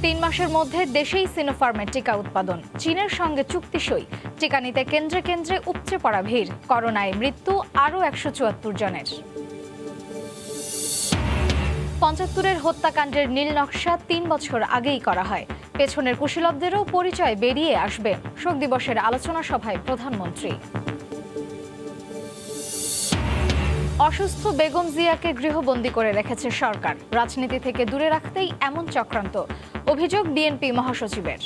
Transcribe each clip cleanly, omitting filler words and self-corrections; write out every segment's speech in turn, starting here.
তিন মাসের মধ্যে দেশেই সিনোফার্মের টিকা উৎপাদন, চীনের সঙ্গে চুক্তি সই। টিকা নিতে কেন্দ্রে কেন্দ্রে উপচে পড়া ভিড়, করোনায় মৃত্যু আরও 174 জনের। 75-এর হত্যাকাণ্ডের নীল নকশা 3 বছর আগেই করা হয়। পেছনের কুশীলবদেরও পরিচয় বেরিয়ে আসবে। শোক দিবসের আলোচনা সভায় প্রধানমন্ত্রী। অসুস্থ বেগম জিয়াকে গৃহবন্দী করে রেখেছে সরকার। রাজনীতি থেকে দূরে রাখতেই এমন চক্রান্ত, অভিযোগ বিএনপি মহাসচিবের।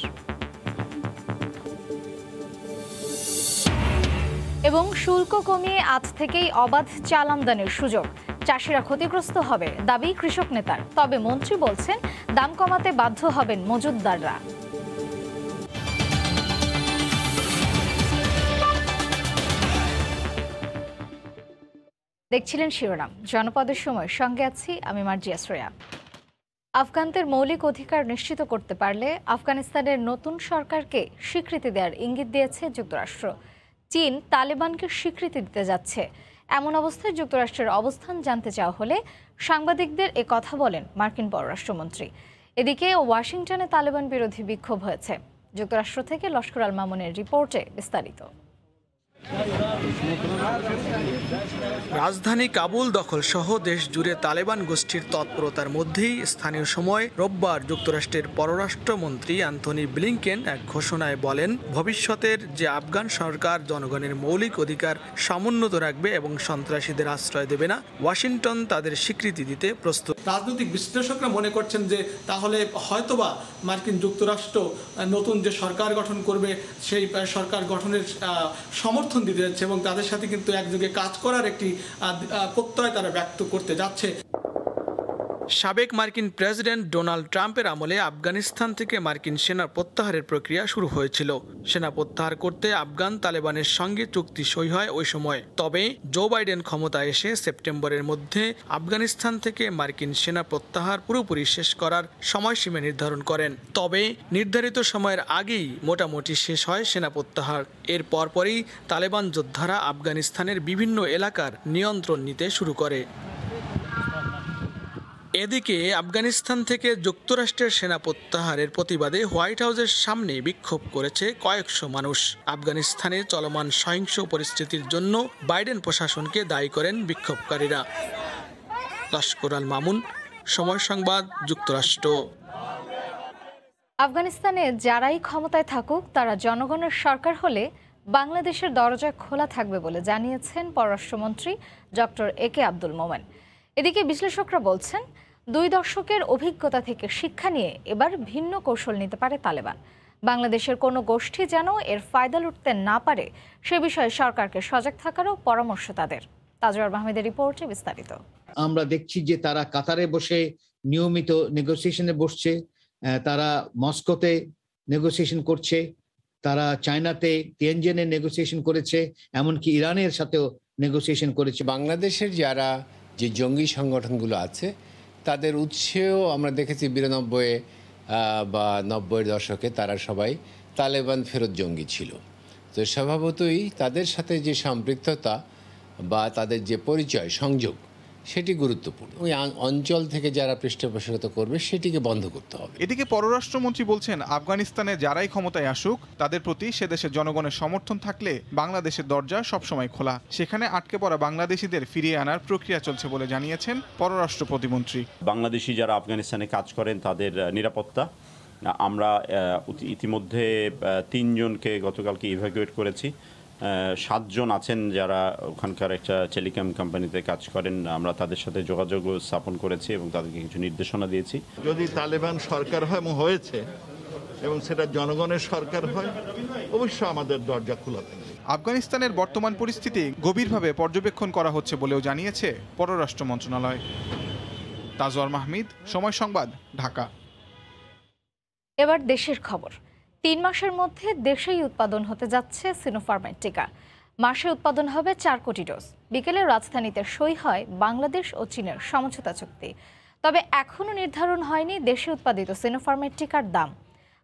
এবং শুল্ক কমিয়ে আজ থেকেই অবাধ চাল আমদানির সুযোগ। চাষিরা ক্ষতিগ্রস্ত হবে, দাবি কৃষক নেতার। তবে মন্ত্রী বলছেন দাম কমাতে বাধ্য হবেন মজুতদাররা। দেখছিলেন শিরোনাম, জনপদের সময়, সঙ্গে আছি আমি মার্জিয়া শ্রেয়া। আফগানদের মৌলিক অধিকার নিশ্চিত করতে পারলে আফগানিস্তানের নতুন সরকারকে স্বীকৃতি দেওয়ার ইঙ্গিত দিয়েছে যুক্তরাষ্ট্র। চীন তালেবানকে স্বীকৃতি দিতে যাচ্ছে। এমন অবস্থায় যুক্তরাষ্ট্রের অবস্থান জানতে চাওয়া হলে সাংবাদিকদের এ কথা বলেন মার্কিন পররাষ্ট্রমন্ত্রী। এদিকে ওয়াশিংটনে তালেবান বিরোধী বিক্ষোভ হয়েছে। যুক্তরাষ্ট্র থেকে লস্কর আল মামুনের রিপোর্টে বিস্তারিত। রাজধানী কাবুল দখল সহ দেশ জুড়ে তালেবান গোষ্ঠীর তৎপরতার মধ্যেই স্থানীয় সময় রোববার যুক্তরাষ্ট্রের পররাষ্ট্রমন্ত্রী অ্যান্থনি ব্লিংকেন এক ঘোষণায় বলেন, ভবিষ্যতের যে আফগান সরকার জনগণের মৌলিক অধিকার সমুন্নত রাখবে এবং সন্ত্রাসীদের আশ্রয় দেবে না, ওয়াশিংটন তাদের স্বীকৃতি দিতে প্রস্তুত। রাজনৈতিক বিশ্লেষকরা মনে করছেন যে তাহলে হয়তোবা মার্কিন যুক্তরাষ্ট্র নতুন যে সরকার গঠন করবে সেই সরকার গঠনের সমর্থন দিতে যাচ্ছে এবং তাদের সাথে কিন্তু একযোগে কাজ করার একটি প্রত্যয় তারা ব্যক্ত করতে যাচ্ছে। সাবেক মার্কিন প্রেসিডেন্ট ডোনাল্ড ট্রাম্পের আমলে আফগানিস্তান থেকে মার্কিন সেনা প্রত্যাহারের প্রক্রিয়া শুরু হয়েছিল। সেনা প্রত্যাহার করতে আফগান তালেবানের সঙ্গে চুক্তি সই হয় ওই সময়। তবে জো বাইডেন ক্ষমতায় এসে সেপ্টেম্বরের মধ্যে আফগানিস্তান থেকে মার্কিন সেনা প্রত্যাহার পুরোপুরি শেষ করার সময়সীমা নির্ধারণ করেন। তবে নির্ধারিত সময়ের আগেই মোটামুটি শেষ হয় সেনা প্রত্যাহার। এর পরপরই তালেবান যোদ্ধারা আফগানিস্তানের বিভিন্ন এলাকার নিয়ন্ত্রণ নিতে শুরু করে। এদিকে আফগানিস্তান থেকে যুক্তরাষ্ট্রের সেনা প্রত্যাহারের প্রতিবাদে হোয়াইট হাউসের সামনে বিক্ষোভ করেছে কয়েকশো মানুষ। আফগানিস্তানে চলমান সহিংস পরিস্থিতির জন্য বাইডেন প্রশাসনকে দায়ী করেন বিক্ষোভকারীরা। লস্কর আল মামুন, সময় সংবাদ, যুক্তরাষ্ট্র। আফগানিস্তানে যারাই ক্ষমতায় থাকুক তারা জনগণের সরকার হলে বাংলাদেশের দরজা খোলা থাকবে বলে জানিয়েছেন পররাষ্ট্রমন্ত্রী ডক্টর একে আব্দুল মোমেন। এদিকে বিশ্লেষকরা বলছেন 2 দশকের অভিজ্ঞতা থেকে শিক্ষা নিয়ে এবার ভিন্ন কৌশল নিতে পারে তালেবান। বাংলাদেশের কোনো গোষ্ঠী যেন এর ফায়দা লুটতে না পারে সে বিষয়ে সরকারকে সজাগ থাকারও পরামর্শ তাদের। তাজওয়ার মাহমুদের রিপোর্টে বিস্তারিত। আমরা দেখছি যে তারা কাতারে বসে নিয়মিত নেগোসিয়েশনে বসছে, তারা মস্কোতে নেগোসিয়েশন করছে, তারা চায়নাতে তিয়ানজিনে নেগোসিয়েশন করেছে, এমনকি ইরানের সাথেও নেগোসিয়েশন করেছে। বাংলাদেশের যারা যে জঙ্গি সংগঠনগুলো আছে তাদের উৎসেও আমরা দেখেছি 92 বা 90-এর দশকে তারা সবাই তালেবান ফেরত জঙ্গি ছিল। তো স্বভাবতই তাদের সাথে যে সম্পৃক্ততা বা তাদের যে পরিচয় সংযোগ সেটি গুরুত্বপূর্ণ। ওই অঞ্চল থেকে যারা পৃষ্ঠপোষকতা করবে সেটিকে বন্ধ করতে হবে। এদিকে পররাষ্ট্রমন্ত্রী বলছেন, আফগানিস্তানে যারাই ক্ষমতায় আসুক তাদের প্রতি সে দেশের জনগণের সমর্থন থাকলে বাংলাদেশের দরজা সবসময় খোলা। সেখানে আটকে পড়া বাংলাদেশিদের ফিরিয়ে আনার প্রক্রিয়া চলছে বলে জানিয়েছেন পররাষ্ট্র প্রতিমন্ত্রী। বাংলাদেশি যারা আফগানিস্তানে কাজ করেন তাদের নিরাপত্তা আমরা ইতিমধ্যে 3 জনকে গতকালকে ইভ্যাকুয়েট করেছি। 7 জন আছেন যারা ওখানকার একটা টেলিকম কোম্পানিতে কাজ করেন। আমরা তাদের সাথে যোগাযোগ স্থাপন করেছি এবং তাদেরকে কিছু নির্দেশনা দিয়েছি। যদি তালেবান সরকার হয় এবং হয়েছে এবং সেটা জনগণের সরকার হয়, অবশ্যই আমাদের দরজা খোলা থাকবে। আফগানিস্তানের বর্তমান পরিস্থিতি গভীরভাবে পর্যবেক্ষণ করা হচ্ছে বলেও জানিয়েছে পররাষ্ট্র মন্ত্রণালয়। তাজওয়ার মাহমুদ, সময় সংবাদ, ঢাকা। এবার দেশের খবর। 3 মাসের মধ্যে দেশেই উৎপাদন হতে যাচ্ছে সিনোফার্মের টিকা। মাসে উৎপাদন হবে 4 কোটি ডোজ। বিকেলে রাজধানীতে সই হয় বাংলাদেশ ও চীনের সমঝোতা চুক্তি। তবে এখনও নির্ধারণ হয়নি দেশে উৎপাদিত সিনোফার্মের টিকার দাম।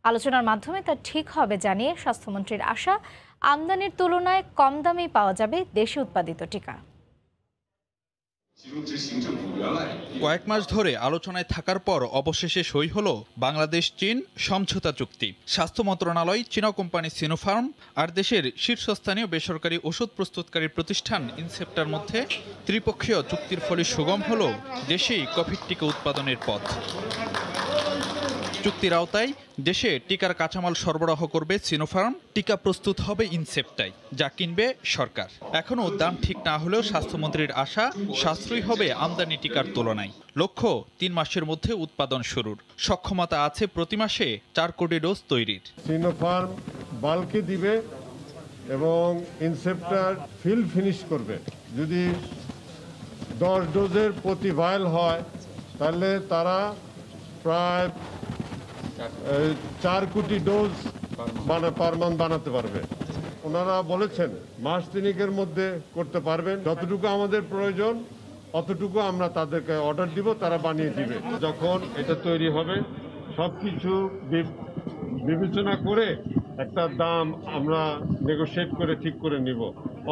আলোচনার মাধ্যমে তা ঠিক হবে জানিয়ে স্বাস্থ্যমন্ত্রীর আশা, আমদানির তুলনায় কম দামেই পাওয়া যাবে দেশে উৎপাদিত টিকা। কয়েক মাস ধরে আলোচনায় থাকার পর অবশেষে সই হলো বাংলাদেশ চীন সমঝোতা চুক্তি। স্বাস্থ্য মন্ত্রণালয়, চীনা কোম্পানি সিনোফার্ম আর দেশের শীর্ষস্থানীয় বেসরকারি ওষুধ প্রস্তুতকারী প্রতিষ্ঠান ইনসেপ্টার মধ্যে ত্রিপক্ষীয় চুক্তির ফলে সুগম হলো দেশেই কোভিড টিকা উৎপাদনের পথ। চুক্তির আওতায় দেশে টিকার কাঁচামাল সরবরাহ করবে সিনোফার্ম, টিকা প্রস্তুত হবে ইনসেপ্টায়, যা কিনবে সরকার। এখনও দাম ঠিক না হলেও স্বাস্থ্যমন্ত্রীর আশা সাশ্রয়ী হবে আমদানি টিকার তুলনায়। লক্ষ্য 3 মাসের মধ্যে উৎপাদন শুরুর। সক্ষমতা আছে প্রতি মাসে 4 কোটি ডোজ তৈরির। সিনোফার্ম বাল্কে দিবে এবং ইনসেপ্টার ফিল ফিনিশ করবে। যদি 10 ডোজের প্রতি ভায়াল হয় তাহলে তারা প্রায় 4 কোটি ডোজ পার মান্থ বানাতে পারবে। ওনারা বলেছেন মাস 3 মধ্যে করতে পারবেন। যতটুকু আমাদের প্রয়োজন অতটুকু আমরা তাদেরকে অর্ডার দিব, তারা বানিয়ে দিবে। যখন এটা তৈরি হবে সবকিছু বিবেচনা করে একটা দাম আমরা নেগোশিয়েট করে ঠিক করে নিব।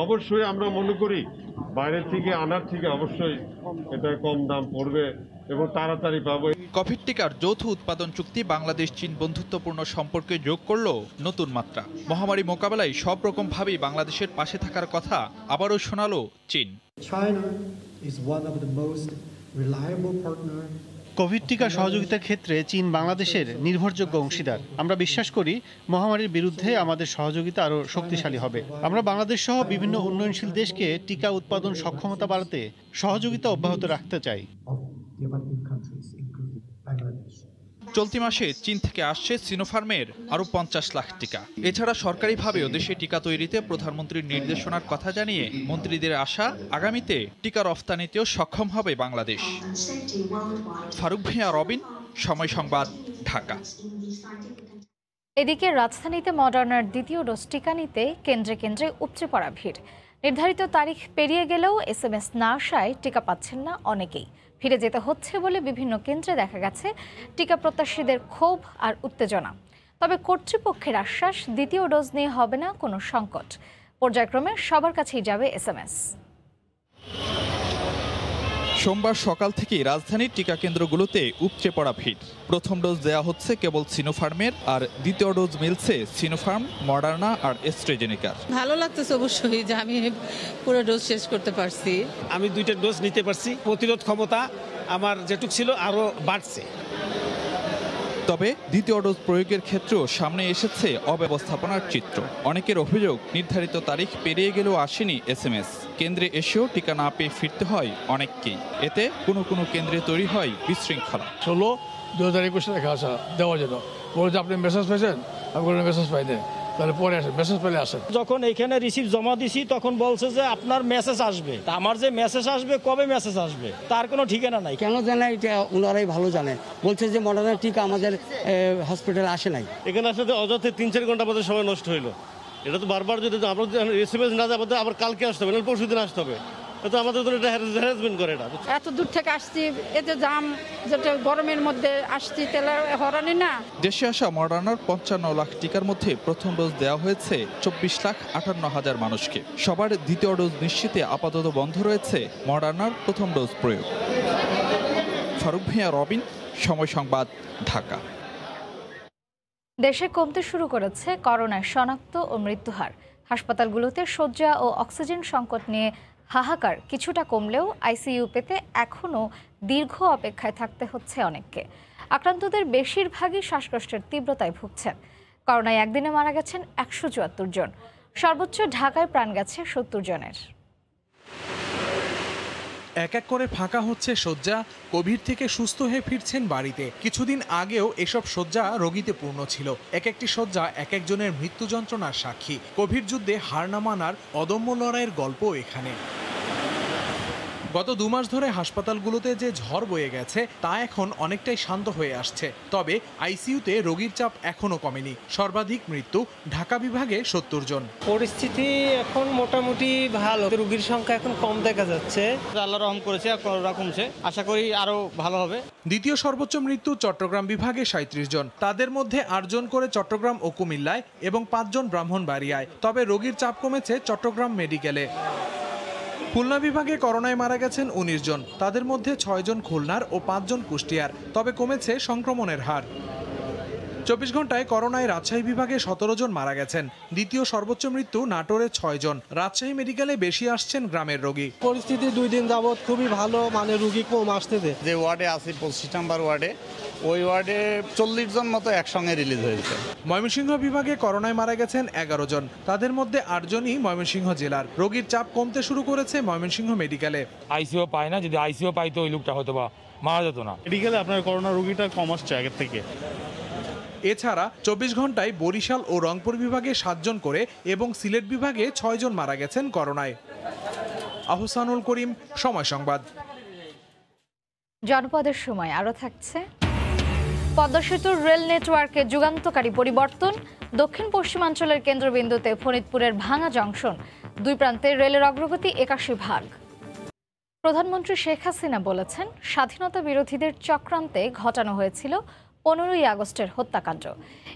অবশ্যই আমরা মনে করি বাইরে থেকে আনার থেকে অবশ্যই এটা কম দাম পড়বে এবং তাড়াতাড়ি পাবো। কোভিড টিকার যৌথ উৎপাদন চুক্তি বাংলাদেশ চীন বন্ধুত্বপূর্ণ সম্পর্কে যোগ করল নতুন মাত্রা। মহামারী মোকাবেলায় সব রকম ভাবেই বাংলাদেশের পাশে থাকার কথা আবারও শোনালো চীন। কোভিড টিকা সহযোগিতার ক্ষেত্রে চীন বাংলাদেশের নির্ভরযোগ্য অংশীদার। আমরা বিশ্বাস করি মহামারীর বিরুদ্ধে আমাদের সহযোগিতা আরও শক্তিশালী হবে। আমরা বাংলাদেশ সহ বিভিন্ন উন্নয়নশীল দেশকে টিকা উৎপাদন সক্ষমতা বাড়াতে সহযোগিতা অব্যাহত রাখতে চাই। চলতি মাসে চীন থেকে আসছে সিনোফার্মের আরও 50 লাখ টিকা। এছাড়া সরকারিভাবেও দেশে টিকা তৈরিতে প্রধানমন্ত্রীর নির্দেশনার কথা জানিয়ে মন্ত্রীদের আশা আগামীতে টিকা রফতানিতেও সক্ষম হবে বাংলাদেশ। ফারুক ভিয়া, রবিন, সময় সংবাদ, ঢাকা। এদিকে রাজধানীতে মডার্নার দ্বিতীয় ডোজ টিকা নিতে কেন্দ্রে কেন্দ্রে উপচে পড়া ভিড়। নির্ধারিত তারিখ পেরিয়ে গেলেও SMS না আসায় টিকা পাচ্ছেন না অনেকেই। ফিরে যেতে হচ্ছে বলে বিভিন্ন কেন্দ্রে দেখা গেছে টিকা প্রত্যাশীদের ক্ষোভ আর উত্তেজনা। তবে কর্তৃপক্ষের আশ্বাস দ্বিতীয় ডোজ নিয়ে হবে না কোনো সংকট। পর্যায়ক্রমে সবার কাছেই যাবে SMS। সোমবার সকাল থেকেই রাজধানীর টিকা কেন্দ্রগুলোতে উপচে পড়া ভিড়। প্রথম ডোজ দেয়া হচ্ছে কেবল সিনোফার্মের, আর দ্বিতীয় ডোজ মিলছে সিনোফার্ম, মডার্না আর অ্যাস্ট্রাজেনেকার। ভালো লাগতেছে অবশ্যই যে আমি পুরো ডোজ শেষ করতে পারছি। আমি 2টা ডোজ নিতে পারছি। প্রতিরোধ ক্ষমতা আমার যেটুক ছিল আরও বাড়ছে। তবে দ্বিতীয় ডোজ প্রয়োগের ক্ষেত্রেও সামনে এসেছে অব্যবস্থাপনার চিত্র। অনেকের অভিযোগ নির্ধারিত তারিখ পেরিয়ে গেলেও আসেনি SMS। কেন্দ্রে এসেও টিকা না পেয়ে ফিরতে হয় অনেককেই। এতে কোনো কোনো কেন্দ্রে তৈরি হয় বিশৃঙ্খলা। 16/2021 লেখা আসা দেওয়া যেত, বলছে আপনি মেসেজ পেয়েছেন, আমি কোনো মেসেজ পাইনি, তাহলে পরে আসেন, মেসেজ পেলে আসেন। যখন এইখানে রিসিভ জমা দিছি তখন বলছে যে আপনার মেসেজ আসবে। আমার যে মেসেজ আসবে, কবে মেসেজ আসবে তার কোনো ঠিকানা নাই। কেন জানে এটা ওনারাই ভালো জানে। বলছে যে মডার্নার টিকা আমাদের হসপিটালে আসে নাই। এখানে আসলে অযথা 3-4 ঘন্টা মধ্যে সময় নষ্ট হইলো। এটা তো বারবার যদি আমরা SMS না যাবো আবার কালকে আসতে হবে, পরশু দিন আসতে হবে। তো আমাদের তো এটা হ্যারাসমেন্ট করে এটা। এত দূর থেকে আসছি, এতে জাম, যেটা গরমের মধ্যে আসছি, তেলে হরানি না। দেশে আসা মডার্নার 55 লাখ টিকার মধ্যে প্রথম ডোজ দেওয়া হয়েছে 24,58,000 মানুষকে। সবার দ্বিতীয় ডোজ নিশ্চিতে আপাতত বন্ধ রয়েছে মডার্নার প্রথম ডোজ প্রয়োগ। ফারুক ভিয়া, রবিন, সময় সংবাদ, ঢাকা। দেশে কমতে শুরু করেছে করোনায় শনাক্ত ও মৃত্যুহার। হাসপাতালগুলোতে শয্যা ও অক্সিজেন সংকট নিয়ে হাহাকার কিছুটা কমলেও ICU পেতে এখনও দীর্ঘ অপেক্ষায় থাকতে হচ্ছে অনেককে। আক্রান্তদের বেশিরভাগই শ্বাসকষ্টের তীব্রতায় ভুগছেন। করোনায় একদিনে মারা গেছেন 174 জন। সর্বোচ্চ ঢাকায় প্রাণ গেছে 70 জনের। এক এক করে ফাঁকা হচ্ছে শয্যা। কোভিড থেকে সুস্থ হয়ে ফিরছেন বাড়িতে। কিছুদিন আগেও এসব শয্যা রোগীতে পূর্ণ ছিল। এক একটি শয্যা এক একজনের মৃত্যু যন্ত্রণার সাক্ষী। কোভিড যুদ্ধে হার না মানার অদম্য লড়াইয়ের গল্প এখানে। গত 2 মাস ধরে হাসপাতালগুলোতে যে ঝড় বয়ে গেছে তা এখন অনেকটাই শান্ত হয়ে আসছে। তবে ICUতে রোগীর চাপ এখনো কমেনি। সর্বাধিক মৃত্যু ঢাকা বিভাগে 70 জন। পরিস্থিতি এখন মোটামুটি ভালো, রোগীর সংখ্যা এখন কম দেখা যাচ্ছে। আল্লাহ রহম করেছে, কমছে, আশা করি আরো ভালো হবে। দ্বিতীয় সর্বোচ্চ মৃত্যু চট্টগ্রাম বিভাগে 37 জন। তাদের মধ্যে 8 জন করে চট্টগ্রাম ও কুমিল্লায় এবং 5 জন ব্রাহ্মণবাড়িয়ায়। তবে রোগীর চাপ কমেছে চট্টগ্রাম মেডিকেলে। খুলনা বিভাগে করোনায় মারা গেছেন ১৯ জন, তাদের মধ্যে ৬ জন খুলনার ও ৫ জন কুষ্টিয়ার। তবে কমেছে সংক্রমণের হার। ২৪ ঘন্টায় করোনায় রাজশাহী বিভাগে ১৭ জন মারা গেছেন। দ্বিতীয় সর্বোচ্চ মৃত্যু নাটোরে ৬ জন। রাজশাহী মেডিকেলে বেশি আসছেন গ্রামের রোগী। পরিস্থিতি 2 দিন যাবৎ খুবই ভালো, মানে রোগী কম আসতেছে। যে ওয়ার্ডে আছি ২৫ নম্বর ওয়ার্ডে, ওই ওয়ার্ডে ৪০ জন মতো একসঙ্গে রিলিজ হয়েছে। ময়মনসিংহ বিভাগে করোনায় মারা গেছেন ১১ জন, তাদের মধ্যে ৮ জনই ময়মনসিংহ জেলার। রোগীর চাপ কমতে শুরু করেছে ময়মনসিংহ মেডিকেলে। আইসিইউ পায় না, যদি আইসিইউ পাইতো ওই লোকটা হয়তো বা মারা যেত না। মেডিকেলে আপনার করোনা রোগীটা কম আসছে আগের থেকে। এছাড়া ২৪ ঘন্টায় বরিশাল ও রংপুর বিভাগে ৭ জন করে এবং সিলেট বিভাগে ৬ জন মারা গেছেন করোনায়। আহসানুল করিম, সময় সংবাদ। জনপদের সময় আরও থাকছে। পদ্মা সেতুর রেল নেটওয়ার্কে যুগান্তকারী পরিবর্তন। দক্ষিণ পশ্চিমাঞ্চলের কেন্দ্রবিন্দুতে ফরিদপুরের ভাঙা জংশন, ২ প্রান্তে রেলের অগ্রগতি ৮১ ভাগ। প্রধানমন্ত্রী শেখ হাসিনা বলেছেন, স্বাধীনতা বিরোধীদের চক্রান্তে ঘটানো হয়েছিল ১৫ই আগস্টের হত্যাকাণ্ড।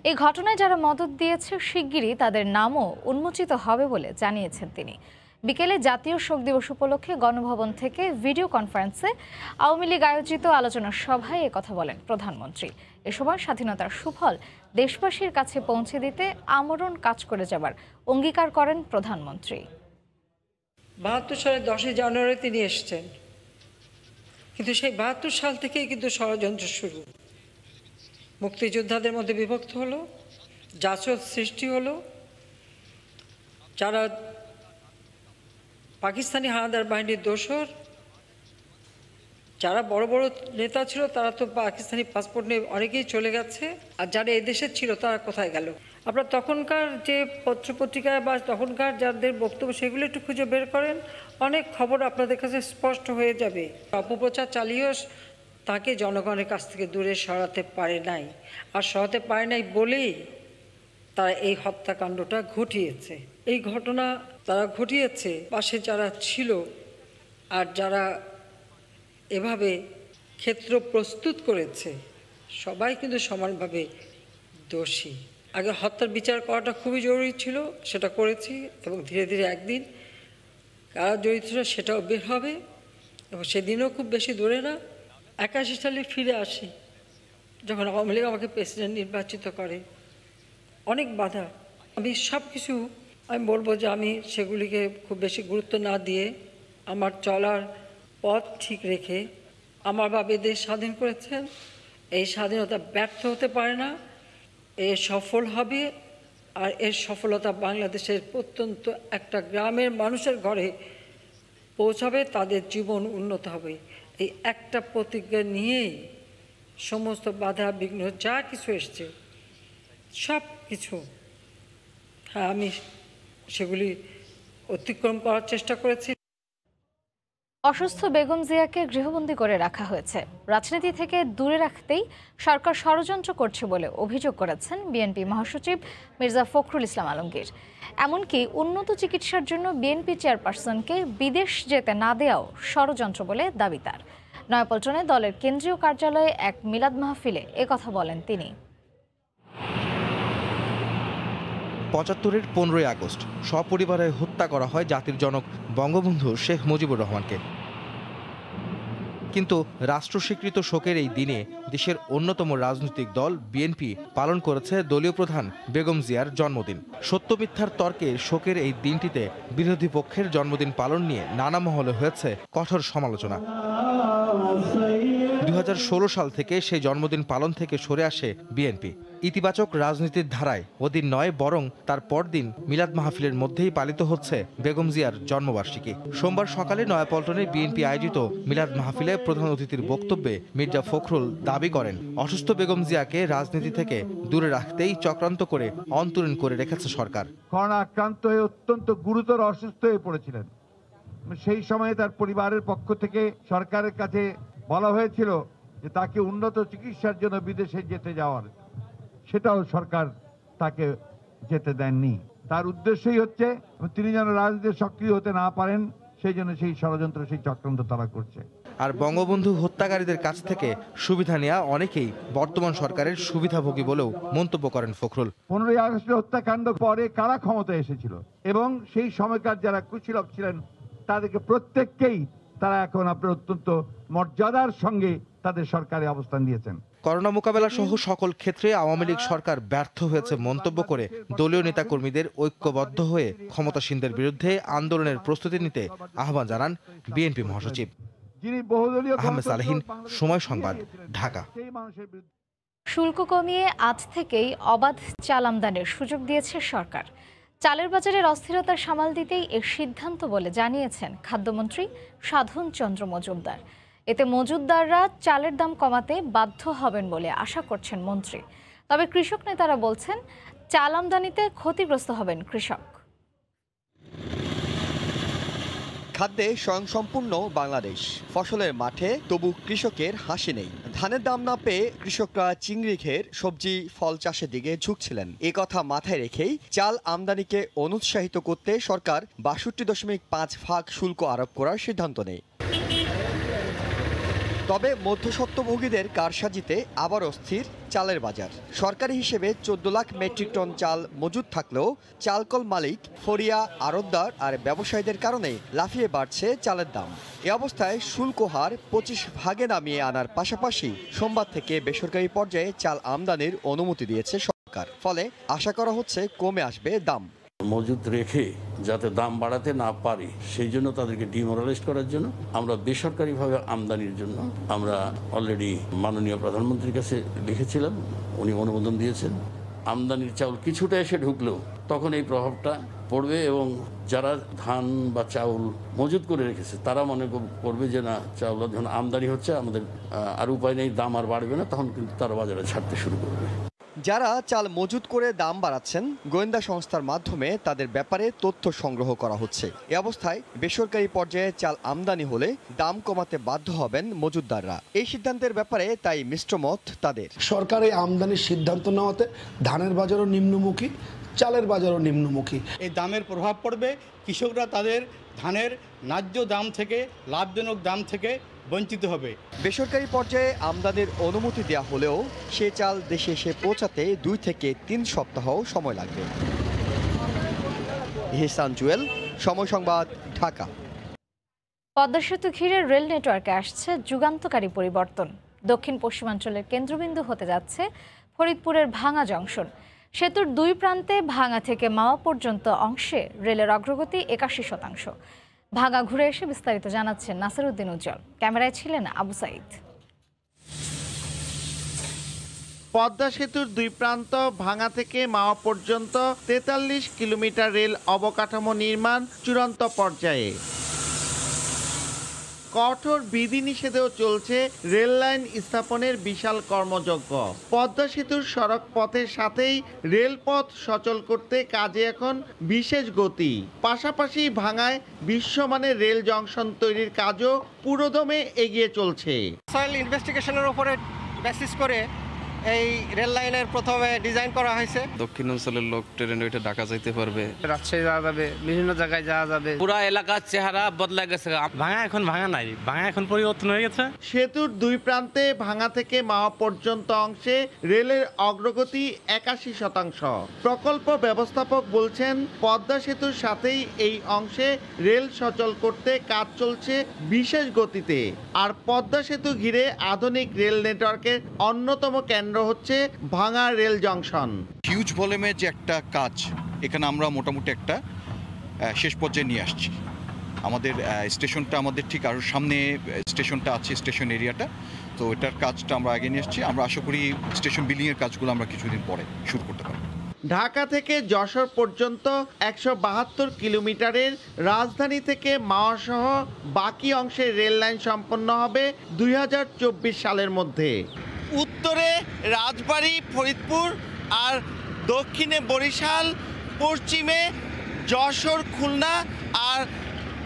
এই ঘটনায় যারা মদদ দিয়েছে শিগগিরই তাদের নামও উন্মোচিত হবে বলে জানিয়েছেন তিনি। বিকেলে জাতীয় শোক দিবস উপলক্ষে গণভবন থেকে ভিডিও কনফারেন্সে আওয়ামী লীগ আয়োজিত আলোচনা সভায় একথা বলেন প্রধানমন্ত্রী। এ সময় স্বাধীনতার সুফল দেশবাসীর কাছে পৌঁছে দিতে আমরণ কাজ করে যাবার অঙ্গীকার করেন প্রধানমন্ত্রী। ৭২ সালের 10ই জানুয়ারি তিনি এসেছেন, কিন্তু সেই ৭২ সাল থেকেই কিন্তু ষড়যন্ত্র শুরু। মুক্তিযোদ্ধাদের মধ্যে বিভক্ত হলো, জাসদ সৃষ্টি হলো, যারা পাকিস্তানি হানাদার বাহিনীর দোসর, যারা বড় বড় নেতা ছিল তারা তো পাকিস্তানি পাসপোর্ট নিয়ে অনেকেই চলে গেছে, আর যারা এদেশে ছিল তারা কোথায় গেল। আপনার তখনকার যে পত্রপত্রিকায় বা তখনকার যাদের বক্তব্য সেগুলো একটু খুঁজে বের করেন, অনেক খবর আপনাদের কাছে স্পষ্ট হয়ে যাবে। অপপ্রচার চালিয়েও তাকে জনগণের কাছ থেকে দূরে সরাতে পারে নাই, আর সরাতে পারে নাই বলেই তারা এই হত্যাকাণ্ডটা ঘটিয়েছে। এই ঘটনা তারা ঘটিয়েছে, পাশে যারা ছিল আর যারা এভাবে ক্ষেত্র প্রস্তুত করেছে সবাই কিন্তু সমানভাবে দোষী। আগে হত্যার বিচার করাটা খুবই জরুরি ছিল, সেটা করেছি, এবং ধীরে ধীরে একদিন কারা জড়িত ছিল সেটাও বের হবে, এবং সেদিনও খুব বেশি দূরে না। ৮১ সালে ফিরে আসি, যখন আওয়ামী লীগ আমাকে প্রেসিডেন্ট নির্বাচিত করে, অনেক বাধা। আমি সব কিছু আমি বলবো যে আমি সেগুলিকে খুব বেশি গুরুত্ব না দিয়ে আমার চলার পথ ঠিক রেখে আমার বাবা দেশ স্বাধীন করেছেন। এই স্বাধীনতা ব্যর্থ হতে পারে না, এ সফল হবে, আর এর সফলতা বাংলাদেশের প্রত্যন্ত একটা গ্রামের মানুষের ঘরে পৌঁছাবে, তাদের জীবন উন্নত হবে। এই একটা প্রতিজ্ঞা নিয়েই সমস্ত বাধা বিঘ্ন যা কিছু এসছে সব কিছু, হ্যাঁ, আমি সেগুলি অতিক্রম করার চেষ্টা করেছি। অসুস্থ বেগম জিয়াকে গৃহবন্দী করে রাখা হয়েছে। রাজনীতি থেকে দূরে রাখতেই সরকার ষড়যন্ত্র করছে বলে অভিযোগ করেছেন বিএনপি মহাসচিব মির্জা ফখরুল ইসলাম আলমগীর। এমনকি উন্নত চিকিৎসার জন্য বিএনপি চেয়ারপারসনকে বিদেশ যেতে না দেওয়াও ষড়যন্ত্র বলে দাবি তার। নয়াপল্টনে দলের কেন্দ্রীয় কার্যালয়ে এক মিলাদ মাহফিলে একথা বলেন তিনি। ৭৫-এর ১৫ই আগস্ট সপরিবারে হত্যা করা হয় জাতির জনক বঙ্গবন্ধু শেখ মুজিবুর রহমানকে। কিন্তু রাষ্ট্র স্বীকৃত শোকের এই দিনে দেশের অন্যতম রাজনৈতিক দল বিএনপি পালন করেছে দলীয় প্রধান বেগম জিয়ার জন্মদিন। সত্য মিথ্যার তর্কে শোকের এই দিনটিতে বিরোধী পক্ষের জন্মদিন পালন নিয়ে নানা মহলে হয়েছে কঠোর সমালোচনা। ২০১৬ সাল থেকে সেই জন্মদিন পালন থেকে সরে আসে বিএনপি। ইতিবাচক রাজনীতির ধারায় ওদিন নয়, বরং তার পরদিন মিলাদ মাহফিলের মধ্যেই পালিত হচ্ছে বেগম জিয়ার জন্মবার্ষিকী। সোমবার সকালে নয়াপল্টনে বিএনপি আয়োজিত মিলাদ মাহফিলে প্রধান অতিথির বক্তব্যে মির্জা ফখরুল দাবি করেন, অসুস্থ বেগম জিয়াকে রাজনীতি থেকে দূরে রাখতেই চক্রান্ত করে অন্তরীণ করে রেখেছে সরকার। করোনা আক্রান্ত হয়ে অত্যন্ত গুরুতর অসুস্থ হয়ে পড়েছিলেন। সেই সময়ে তার পরিবারের পক্ষ থেকে সরকারের কাছে বলা হয়েছিল যে তাকে উন্নত চিকিৎসার জন্য বিদেশে যেতে যাওয়ার, সেটাও সরকার তাকে যেতে দেননি। তার উদ্দেশ্যই হচ্ছে তিনি যেন রাজনীতিতে সক্রিয় হতে না পারেন, সেই জন্য সেই ষড়যন্ত্র, সেই চক্রান্ত তারা করছে। আর বঙ্গবন্ধু হত্যাকারীদের কাছ থেকে সুবিধা নেওয়া অনেকেই বর্তমান সরকারের সুবিধাভোগী বলেও মন্তব্য করেন ফখরুল। 15ই আগস্টের হত্যাকাণ্ড পরে কারা ক্ষমতা এসেছিল এবং সেই সময়কার যারা কুশীলব ছিলেন তাদেরকে প্রত্যেককেই তারা এখন আপনার অত্যন্ত মর্যাদার সঙ্গে তাদের সরকারে অবস্থান দিয়েছেন। করোনা মোকাবেলা সহ সকল ক্ষেত্রে আওয়ামী লীগ সরকার ব্যর্থ হয়েছে মন্তব্য করে দলীয় নেতাকর্মীদের ঐক্যবদ্ধ হয়ে ক্ষমতাসীনদের বিরুদ্ধে আন্দোলনের প্রস্তুতি নিতে আহ্বান জানান বিএনপি মহাসচিব আহমেদ সালেহীন, সময় সংবাদ, ঢাকা। শুল্ক কমিয়ে আজ থেকেই অবাধ চাল আমদানির সুযোগ দিয়েছে সরকার। চালের বাজারের অস্থিরতার সামাল দিতেই এর সিদ্ধান্ত বলে জানিয়েছেন খাদ্যমন্ত্রী সাধন চন্দ্র মজুমদার। এতে মজুতদাররা চালের দাম কমাতে বাধ্য হবেন বলে আশা করছেন মন্ত্রী। তবে কৃষক নেতারা বলছেন চাল আমদানিতে ক্ষতিগ্রস্ত হবেন কৃষক। খাদ্যে স্বয়ংসম্পূর্ণ বাংলাদেশ, ফসলের মাঠে তবু কৃষকের হাসি নেই। ধানের দাম না পেয়ে কৃষকরা চিংড়ি ঘের সবজি ফল চাষের দিকে ঝুঁকছিলেন। এ কথা মাথায় রেখেই চাল আমদানিকে অনুৎসাহিত করতে সরকার ৬২.৫% শুল্ক আরোপ করার সিদ্ধান্ত নেয়। তবে মধ্যস্বত্বভোগীদের কারসাজিতে আবার অস্থির চালের বাজার। সরকারি হিসেবে ১৪ লাখ মেট্রিক টন চাল মজুদ থাকলেও চালকল মালিক, ফরিয়া, আড়তদার আর ব্যবসায়ীদের কারণে লাফিয়ে বাড়ছে চালের দাম। এ অবস্থায় শুল্ক হার ২৫% নামিয়ে আনার পাশাপাশি সোমবার থেকে বেসরকারি পর্যায়ে চাল আমদানির অনুমতি দিয়েছে সরকার। ফলে আশা করা হচ্ছে কমে আসবে দাম। মজুদ রেখে যাতে দাম বাড়াতে না পারে সেই জন্য তাদেরকে ডিমোরালাইজ করার জন্য আমরা বেসরকারিভাবে আমদানির জন্য আমরা অলরেডি মাননীয় প্রধানমন্ত্রীর কাছে লিখেছিলাম, উনি অনুমোদন দিয়েছেন। আমদানির চাউল কিছুটা এসে ঢুকলেও তখন এই প্রভাবটা পড়বে এবং যারা ধান বা চাউল মজুদ করে রেখেছে তারা মনে করবে যে না, চাউল যখন আমদানি হচ্ছে আমাদের আর উপায় নেই, দাম আর বাড়বে না, তখন কিন্তু তারা বাজারে ছাড়তে শুরু করবে। যারা চাল মজুত করে দাম বাড়াচ্ছেন, গোয়েন্দা সংস্থার মাধ্যমে তাদের ব্যাপারে তথ্য সংগ্রহ করা হচ্ছে। এ অবস্থায় বেসরকারি পর্যায়ে চাল আমদানি হলে দাম কমাতে বাধ্য হবেন মজুতদাররা। এই সিদ্ধান্তের ব্যাপারে তাই মিশ্র মত তাদের। সরকার এই আমদানির সিদ্ধান্ত নেওয়াতে ধানের বাজারও নিম্নমুখী, চালের বাজারও নিম্নমুখী। এই দামের প্রভাব পড়বে, কৃষকরা তাদের ধানের ন্যায্য দাম থেকে, লাভজনক দাম থেকে বঞ্চিত হবে। বেসরকারি পর্যায়ে আমদানির অনুমতি দেওয়া হলেও সে চাল দেশে এসে পৌঁছাতে ২ থেকে ৩ সপ্তাহ সময় লাগবে। ইহসান জুয়েল, সময় সংবাদ, ঢাকা। পদ্মা সেতু ঘিরে রেল নেটওয়ার্কে আসছে যুগান্তকারী পরিবর্তন। দক্ষিণ পশ্চিমাঞ্চলের কেন্দ্রবিন্দু হতে যাচ্ছে ফরিদপুরের ভাঙা জংশন। সেতুর ২ প্রান্তে ভাঙা থেকে মাওয়া পর্যন্ত অংশে রেলের অগ্রগতি ৮১%। ভাঙা ঘুরে এসে বিস্তারিত জানাচ্ছেন নাসিরউদ্দিন উজ্জ্বল। ক্যামেরায় ছিলেন আবু সাইদ। পদ্মা সেতুর ২ প্রান্ত ভাঙা থেকে মাওয়া পর্যন্ত ৪৩ কিলোমিটার রেল অবকাঠামো নির্মাণ চূড়ান্ত পর্যায়ে। কঠোর বিধিনিষেধেও চলছে রেল লাইন স্থাপনের বিশাল কর্মযজ্ঞ। পদ্মা সেতুর সড়ক পথের সাথেই রেলপথ সচল করতে কাজে এখন বিশেষ গতি। পাশাপাশি ভাঙায় বিশ্বমানের রেল জংশন তৈরির কাজও পুরোদমে এগিয়ে চলছে। সয়েল ইনভেস্টিগেশনের উপরে বেসিস করে এই রেল লাইনের প্রথমে ডিজাইন করা হয়েছে। দক্ষিণ অঞ্চলের লোক ট্রেনে ওইটা ঢাকা যাইতে পারবে, রাজশাহী যাওয়া যাবে, বিভিন্ন জায়গায় যাওয়া যাবে। পুরো এলাকার চেহারা বদলে গেছে। ভাঙা এখন ভাঙা নাই, ভাঙা এখন পরিবর্তন হয়ে গেছে। সেতুর ২ প্রান্তে ভাঙা থেকে মাওয়া পর্যন্ত অংশে রেলের অগ্রগতি ৮১%। প্রকল্প ব্যবস্থাপক বলছেন পদ্মা সেতুর সাথেই এই অংশে রেল সচল করতে কাজ চলছে বিশেষ গতিতে। আর পদ্মা সেতু ঘিরে আধুনিক রেল নেটওয়ার্কের অন্যতম কেন্দ্র হচ্ছে ভাঙা রেল জংশন। হিউজ ভলিউমের যে একটা কাজ এখানে আমরা মোটামুটি একটা শেষ পর্যায়ে নিয়ে আসছি। আমাদের স্টেশনটা আমাদের ঠিক আরও সামনে স্টেশনটা আছে, স্টেশন এরিয়াটা, তো এটার কাজটা আমরা আগে নিয়ে আসছি। আমরা আশা করি স্টেশন বিল্ডিংয়ের কাজগুলো আমরা কিছুদিন পরে শুরু করতে পারবো। ঢাকা থেকে যশোর পর্যন্ত ১৭২ কিলোমিটারের রাজধানী থেকে মাওয়া সহ বাকি অংশের রেল লাইন সম্পন্ন হবে ২০২৪ সালের মধ্যে। উত্তরে রাজবাড়ী, ফরিদপুর আর দক্ষিণে বরিশাল, পশ্চিমে যশোর, খুলনা আর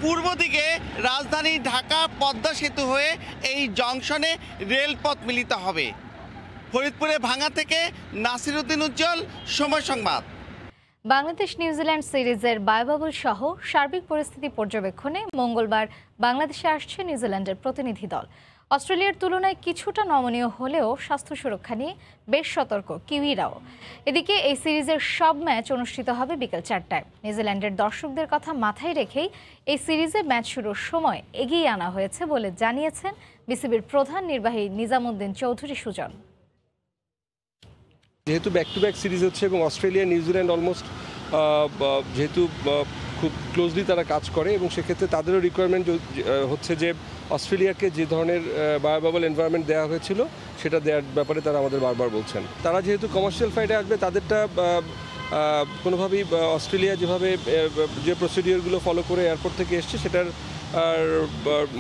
পূর্ব দিকে রাজধানী ঢাকা পদ্মা সেতু হয়ে এই জংশনে রেলপথ মিলিত হবে। ফরিদপুরে ভাঙা থেকে নাসিরউদ্দিন উজ্জ্বল, সময় সংবাদ। বাংলাদেশ নিউজিল্যান্ড সিরিজের বায়ুবাবুল সহ সার্বিক পরিস্থিতি পর্যবেক্ষণে মঙ্গলবার বাংলাদেশে আসছে নিউজিল্যান্ডের প্রতিনিধি দল। অস্ট্রেলিয়ার তুলনায় কিছুটা নমনীয় হলেও স্বাস্থ্য সুরক্ষা নিয়ে বেশ সতর্ক কিউইরাও। এদিকে এই সিরিজের সব ম্যাচ অনুষ্ঠিত হবে বিকেল 4টায়। নিউজিল্যান্ডের দর্শকদের কথা মাথায় রেখেই এই সিরিজে ম্যাচ শুরুর সময় এগিয়ে আনা হয়েছে বলে জানিয়েছেন বিসিবির প্রধান নির্বাহী নিজামুদ্দিন চৌধুরী সুজন। যেহেতু ব্যাক টু ব্যাক সিরিজ হচ্ছে এবং অস্ট্রেলিয়া নিউজিল্যান্ড অলমোস্ট যেহেতু খুব ক্লোজলি তারা কাজ করে এবং সেক্ষেত্রে তাদেরও রিকোয়ারমেন্ট হচ্ছে যে অস্ট্রেলিয়াকে যে ধরনের বায়োবাবল এনভায়রনমেন্ট দেওয়া হয়েছিল সেটা দেওয়ার ব্যাপারে তারা আমাদের বারবার বলছেন। তারা যেহেতু কমার্শিয়াল ফাইটে আসবে তাদেরটা কোনোভাবেই অস্ট্রেলিয়া যেভাবে যে প্রসিডিওরগুলো ফলো করে এয়ারপোর্ট থেকে এসছে সেটার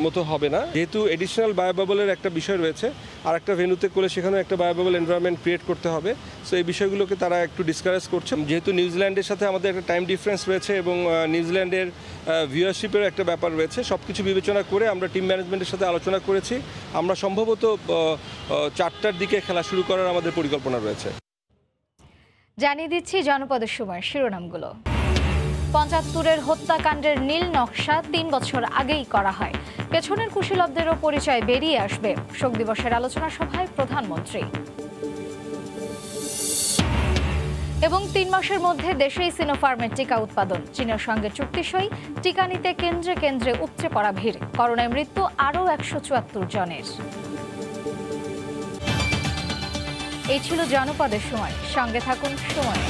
মতো হবে না। যেহেতু এডিশনাল বায়োবাবলের একটা বিষয় রয়েছে, আর একটা ভেন্যুতে করলে সেখানেও একটা বায়োবাবল এনভায়রনমেন্ট ক্রিয়েট করতে হবে। সো এই বিষয়গুলোকে তারা একটু ডিসকারেজ করছে। যেহেতু নিউজিল্যান্ডের সাথে আমাদের একটা টাইম ডিফারেন্স রয়েছে এবং নিউজিল্যান্ডের ভিউয়ারশিপের একটা ব্যাপার রয়েছে, সব কিছু বিবেচনা করে আমরা টিম ম্যানেজমেন্টের সাথে আলোচনা করেছি। আমরা সম্ভবত 4টার দিকে খেলা শুরু করার আমাদের পরিকল্পনা রয়েছে। জানিয়ে দিচ্ছি জনপদের সময়ের শিরোনামগুলো। ৭৫-এর হত্যাকাণ্ডের নীল নকশা ৩ বছর আগেই করা হয়। পেছনের কুশীলবদেরও পরিচয় বেরিয়ে আসবে। শোক দিবসের আলোচনা সভায় প্রধানমন্ত্রী। এবং 3 মাসের মধ্যে দেশেই সিনোফার্মের টিকা উৎপাদন। চীনের সঙ্গে চুক্তি সই। টিকা নিতে কেন্দ্রে কেন্দ্রে উপচে পড়া ভিড়। করোনায় মৃত্যু আরও ১৭৪ জনের। এই ছিল জনপদের সময়। সঙ্গে থাকুন সময়।